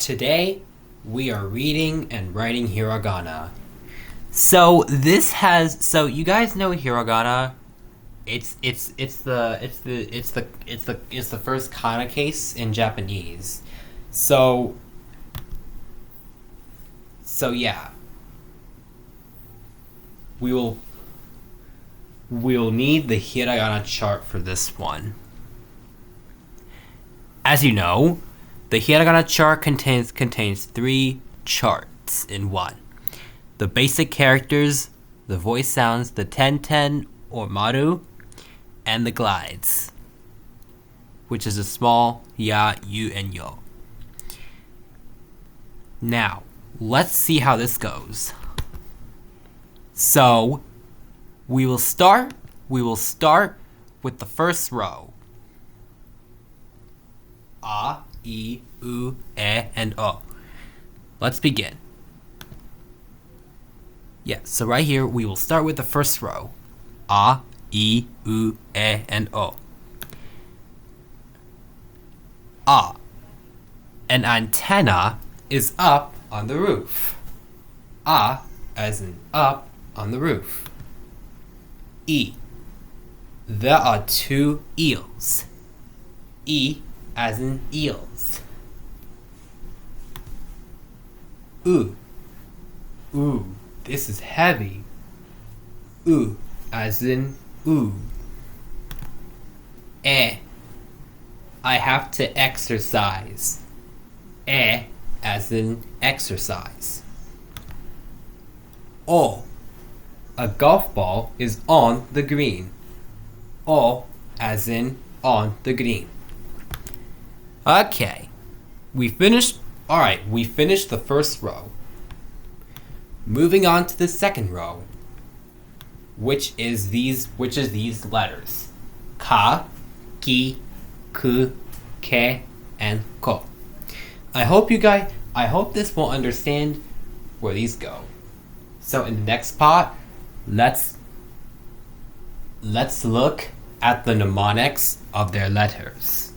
Today, we are reading and writing Hiragana. So you guys know Hiragana. It's the first kana case in Japanese. So yeah. We'll need the Hiragana chart for this one. As you know, the Hiragana chart contains 3 charts in one. The basic characters, the voice sounds, the ten or maru, and the glides, which is a small ya, you, and yo. Now, let's see how this goes. So, we will start with the first row. A, I, U, E, and O. Let's begin. Yeah, so right here, we will start with the first row. A, I, U, E, and O. A. An antenna is up on the roof. A, as in up on the roof. E. There are 2 eels. E, as in eels. U. Ooh, this is heavy. U, as in ooh. E. I have to exercise. E, as in exercise. O. A golf ball is on the green. O, as in on the green. Okay, we finished the first row. Moving on to the second row, which is these letters. Ka, ki, ku, ke, and ko. I hope this will understand where these go. So in the next part, let's look at the mnemonics of their letters.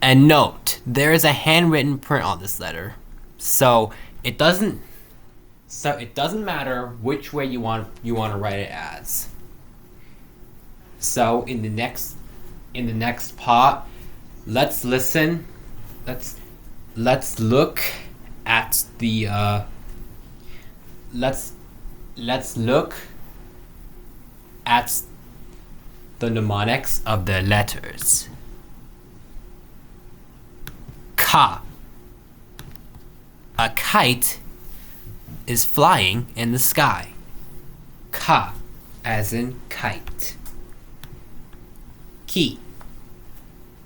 And note, there is a handwritten print on this letter. So it doesn't matter which way you want to write it as. So in the next part, let's listen. Let's look at the let's look at the mnemonics of the letters. Ka. A kite is flying in the sky. Ka, as in kite. Ki.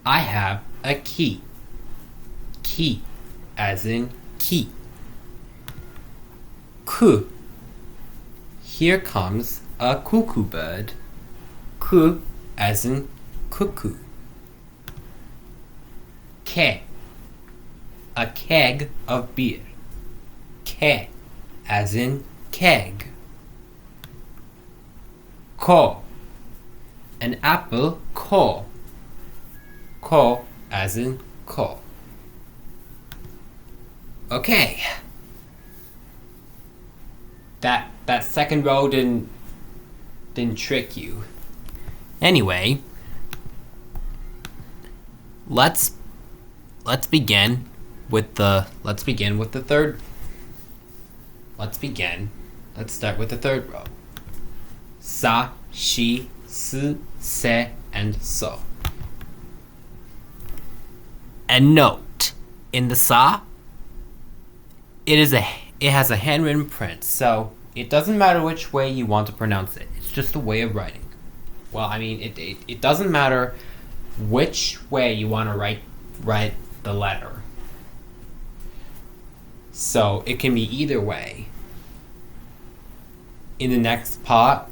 I have a key. Ki, as in key. Ku. Here comes a cuckoo bird. Ku, as in cuckoo. Ke. A keg of beer. Ke, as in keg. Ko. An apple ko. Ko, as in ko. Okay. That second row didn't trick you. Anyway, let's begin with the third. Let's start with the third row. Sa, shi, su, se, and so. And note, in the sa, it has a handwritten print, so it doesn't matter which way you want to pronounce it. It's just a way of writing. Well, I mean, it doesn't matter which way you want to write the letter. So it can be either way. In the next part,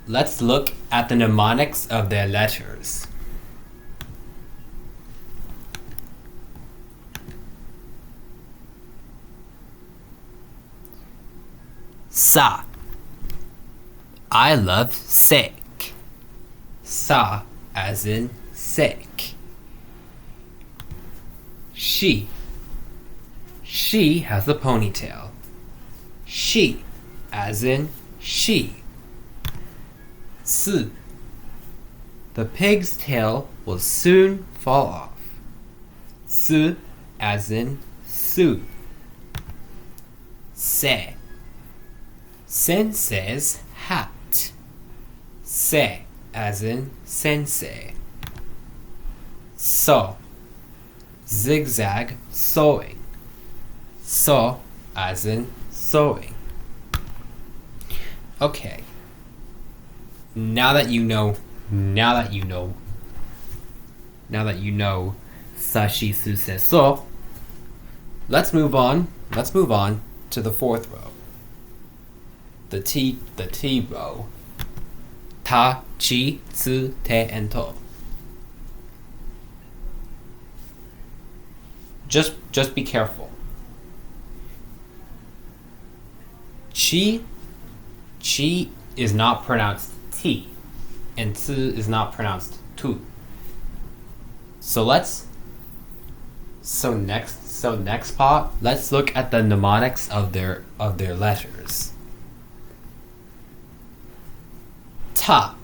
let's look at the mnemonics of their letters. Sa. I love sick. Sa, as in sick. She. She has a ponytail. She, as in she. S. The pig's tail will soon fall off. S, as in Sue. Se. Sensei's hat. Se, as in sensei. So. Zigzag sewing. So, as in sewing. Okay. Now that you know sashi su se so, let's move on to the fourth row. The T row. Ta, chi, tsu, te, and to. Just be careful. Chi is not pronounced T, and tsu is not pronounced tu. Next part, let's look at the mnemonics of their letters. Ta.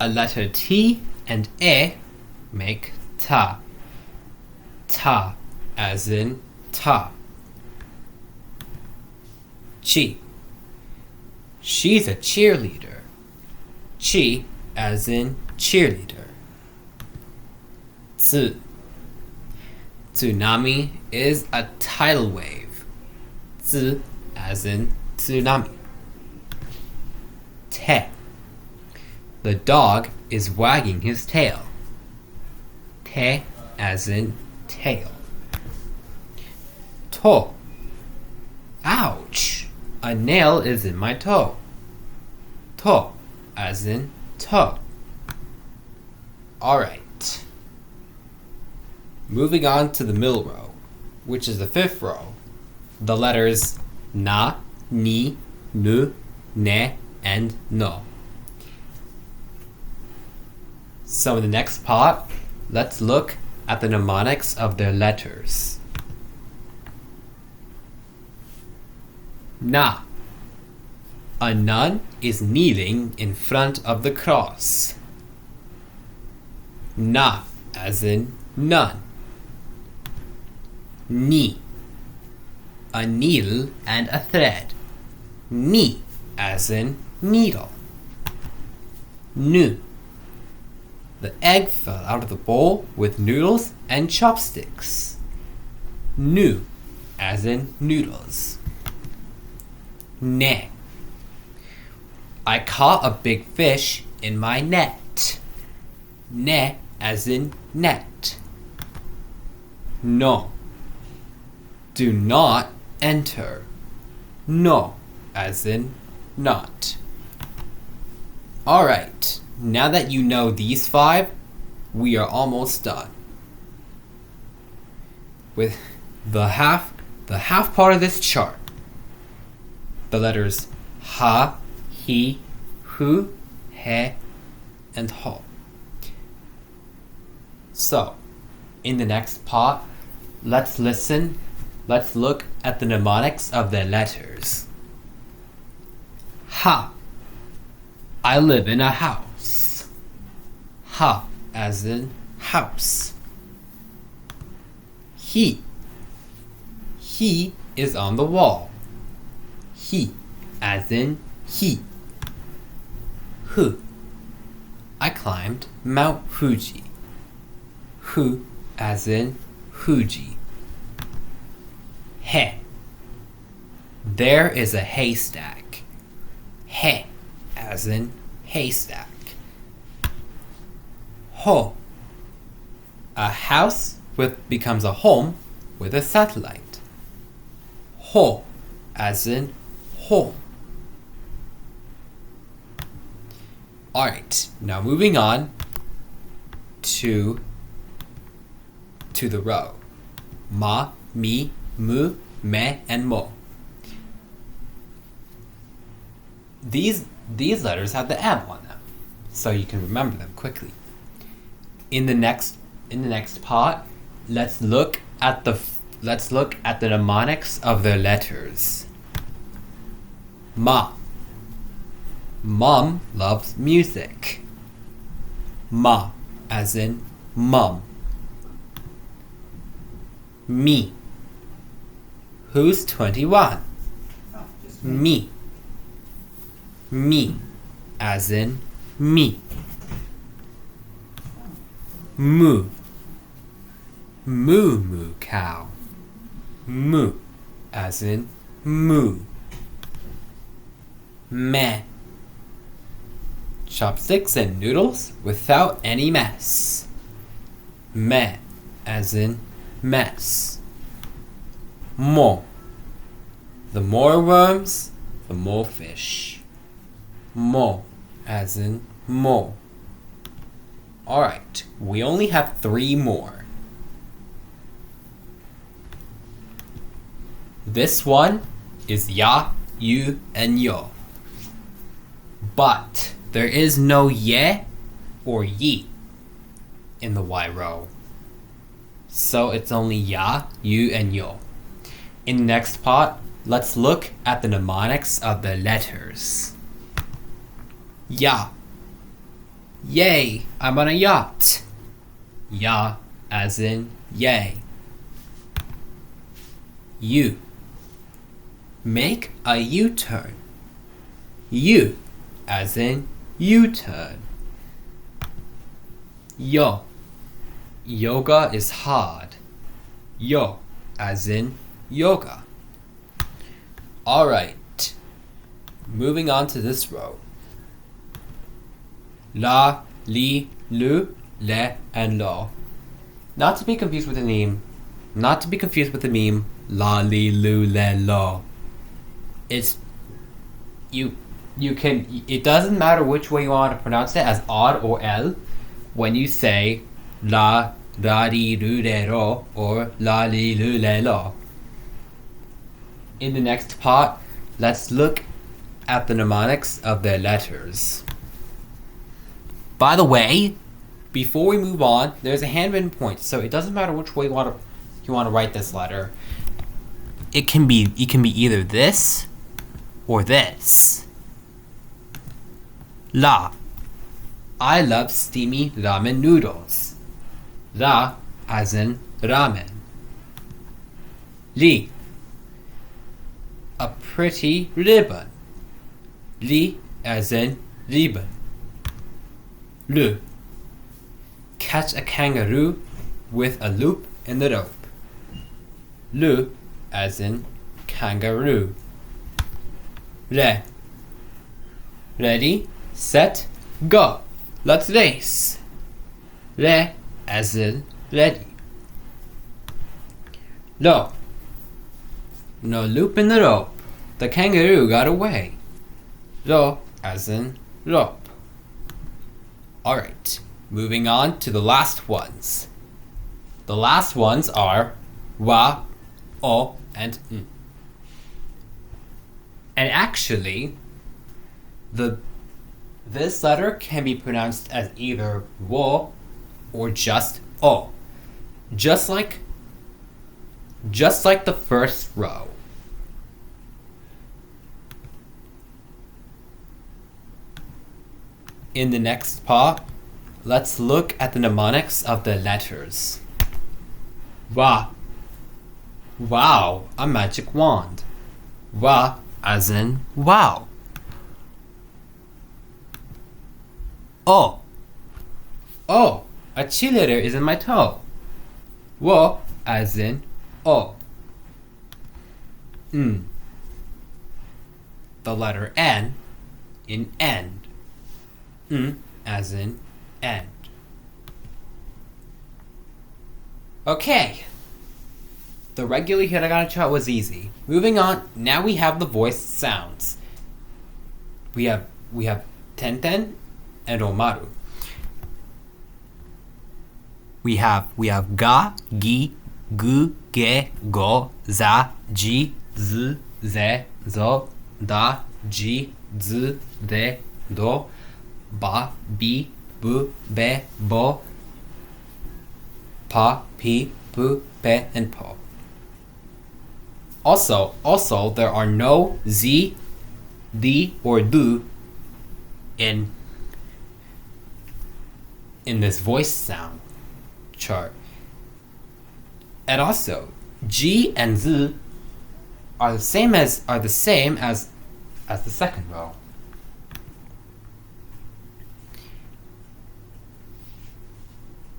A letter T and E make ta. Ta, as in ta. Chi. She's a cheerleader. Chi, as in cheerleader. Tsu. Tsunami is a tidal wave. Tsu, as in tsunami. Te. The dog is wagging his tail. Te, as in tail. To. Ouch! A nail is in my toe. To, as in toe. Alright. Moving on to the middle row, which is the fifth row. The letters na, ni, nu, ne, and no. So in the next part, let's look at the mnemonics of their letters. Na. A nun is kneeling in front of the cross. Na, as in nun. Ni. A needle and a thread. Ni, as in needle. Nu. The egg fell out of the bowl with noodles and chopsticks. Nu, as in noodles. Ne. I caught a big fish in my net. Ne, as in net. No. Do not enter. No, as in not. Alright, now that you know these 5, we are almost done. With the half part of this chart. The letters ha, he, hu, he, and ho. So, in the next part, let's look at the mnemonics of their letters. Ha. I live in a house. Ha, as in house. He. He is on the wall. He, as in he. Hu. I climbed Mount Fuji. Hu, as in Fuji. He. There is a haystack. He, as in haystack. Ho. A house becomes a home with a satellite. Ho, as in home. Alright, now moving on to the row. Ma, mi, mu, me, and mo. These letters have the M on them, so you can remember them quickly. In the next part, let's look at the mnemonics of their letters. Ma. Mom loves music. Ma, as in mum. Me. Who's 21? Me. Me, as in me. Moo. Moo moo cow. Moo, as in moo. Meh. Chopsticks and noodles without any mess. Meh, as in mess. Mo. The more worms, the more fish. Mo, as in mo. Alright, we only have 3 more. This one is ya, you, and yo. But there is no ye or ye in the Y row. So it's only ya, you, and yo. In the next part, let's look at the mnemonics of the letters. Ya. Yay, I'm on a yacht. Ya, as in yay. You. Make a U-turn. You, as in U-turn. Yo. Yoga is hard. Yo, as in yoga. Alright, moving on to this row. La, li, lu, le, and lo. Not to be confused with the meme. La, li, lu, le, lo. It's you can. It doesn't matter which way you want to pronounce it, as odd or L, when you say la, di, lu, le, ro, or la, li, lu, le, lo. In the next part, let's look at the mnemonics of their letters. By the way, before we move on, there's a handwritten point, so it doesn't matter which way you want to write this letter. It can be either this or this. La. I love steamy ramen noodles. Ra, as in ramen. Li. A pretty ribbon. Li, as in ribbon. Lu. Catch a kangaroo with a loop in the rope. Lu, as in kangaroo. Re. Ready, set, go. Let's race. Re, as in ready. Lo. No loop in the rope. The kangaroo got away. Ro, as in rope. Alright, moving on to the last ones. The last ones are wa, o, and n. And actually, this letter can be pronounced as either wo or just o. Just like the first row. In the next part, let's look at the mnemonics of the letters. Wa. Wow, a magic wand. Wa, as in wow. O. Oh, a cheerleader is in my toe. Wo, as in o. N. The letter N in end. N, as in end. Okay. The regular hiragana chart was easy. Moving on, now we have the voiced sounds. We have tenten and omaru. We have ga, gi, gu, ge, go, za, ji, z, ze, zo, da, ji, z, de, do, ba, bi, bu, be, bo, pa, pi, bu, pe, and po. Also, there are no z, di, or du in this voice sound chart. And also, G and Z are the same as the second row.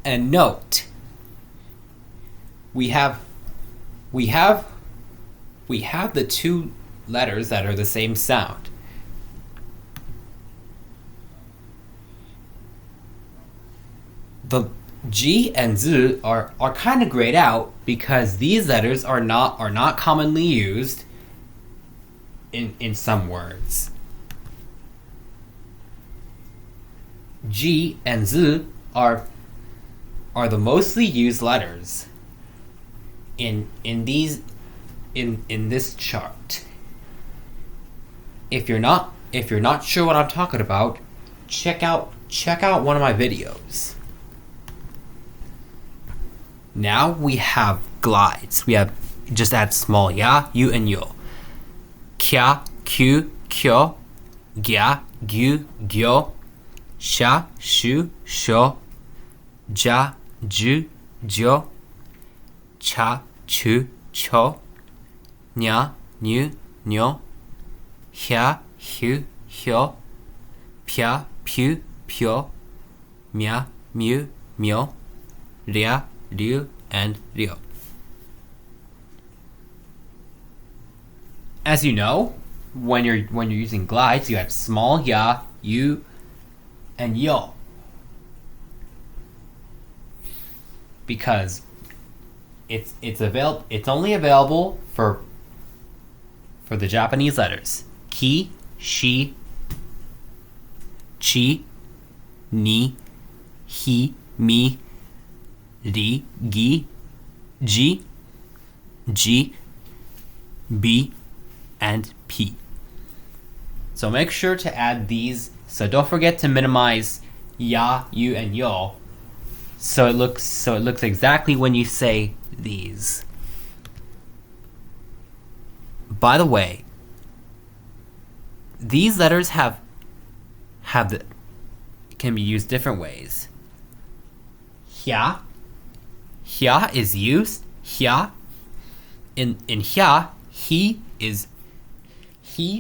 And note, we have the two letters that are the same sound. The G and Z are kind of grayed out because these letters are not commonly used in some words. G and Z are the mostly used letters in this chart. If you're not sure what I'm talking about, check out one of my videos. Now we have glides. We have just add small ya, you, and yo. Kya, kyu, kyo, gya, gyu, gyo, sha, shu, sho, ja, ju, jo, cha, chu, cho, nya, nyu, nyo, hya, hyu, hyo, pya, pyu, pyo, mya, myu, myo, rya, ryu, and ryo. As you know, when you're using glides, you have small ya, you, and yo. Because it's only available for the Japanese letters. Ki, shi, chi, ni, hi, mi, ri, gi, ji, ji, bi, and p. So make sure to add these. So don't forget to minimize ya, you, and yo. So it looks exactly when you say these. By the way, these letters can be used different ways. Hya is used. Hya in hya, he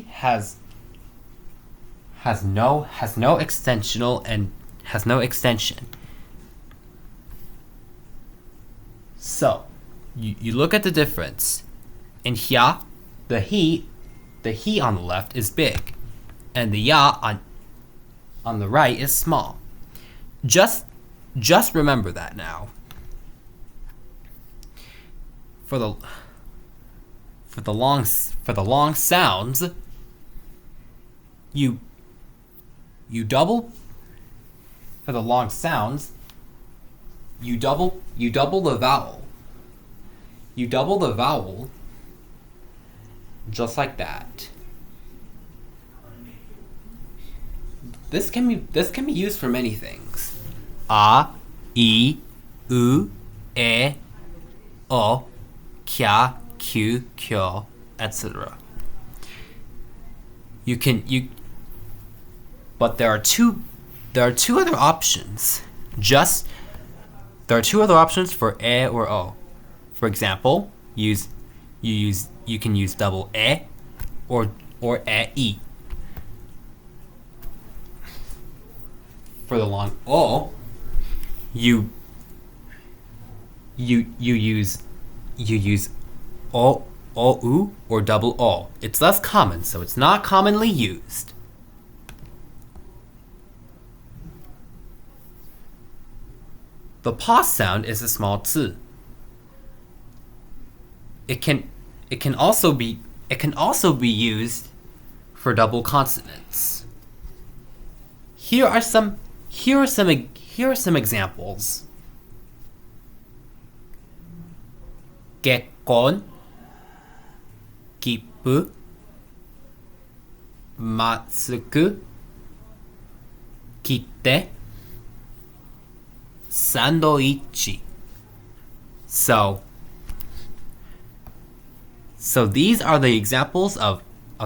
has no extensional and has no extension. So you look at the difference. In hya, the he on the left is big, and the ya on the right is small. Just remember that now. For the long sounds, you double. For the long sounds, you double the vowel. You double the vowel just like that. This can be used for many things. A, I, U, E, O, kya, kyu, kyo, etc. But there are two other options. There are two other options for e or o. For example, you can use double e or e. For the long o, you use o, u, or double o. It's less common, so it's not commonly used. The pause sound is a small tsu. It can also be used for double consonants. Here are some examples. Gekkon, kippu, matsuku, kitte, サンドイッチ So these are the examples of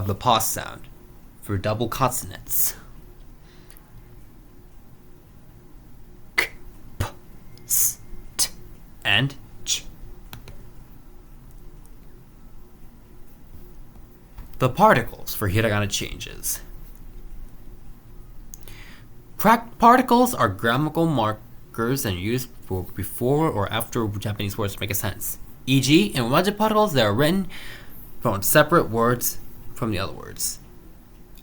the pause sound for double consonants. K, p, s, t, and ch. The particles for hiragana changes. Particles are grammatical markers and used for before or after Japanese words to make a sentence. E.g., in romantic particles, they are written from separate words from the other words.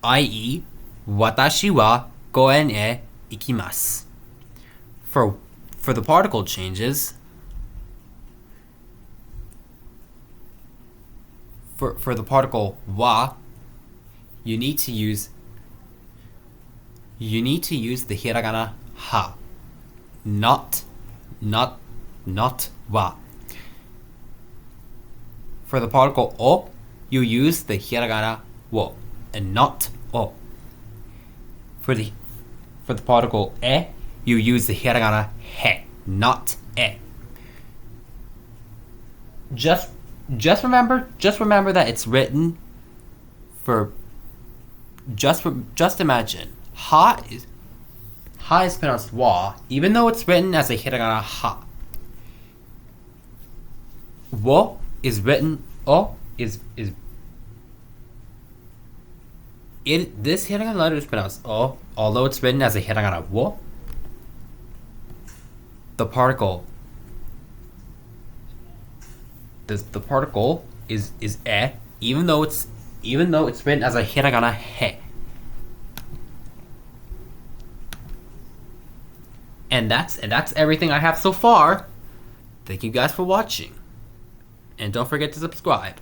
I.e., watashi wa koen e ikimasu. For the particle changes, for the particle wa, you need to use the hiragana ha, not wa. For the particle o, you use the hiragana wo and not o. For the particle e, you use the hiragana he, not e. Just remember that it's written for. Just imagine ha is pronounced wa, even though it's written as a hiragana ha. Wo is written this hiragana letter is pronounced o, although it's written as a hiragana wo. The particle is e, even though it's written as a hiragana he. And that's everything I have so far. Thank you guys for watching. And don't forget to subscribe.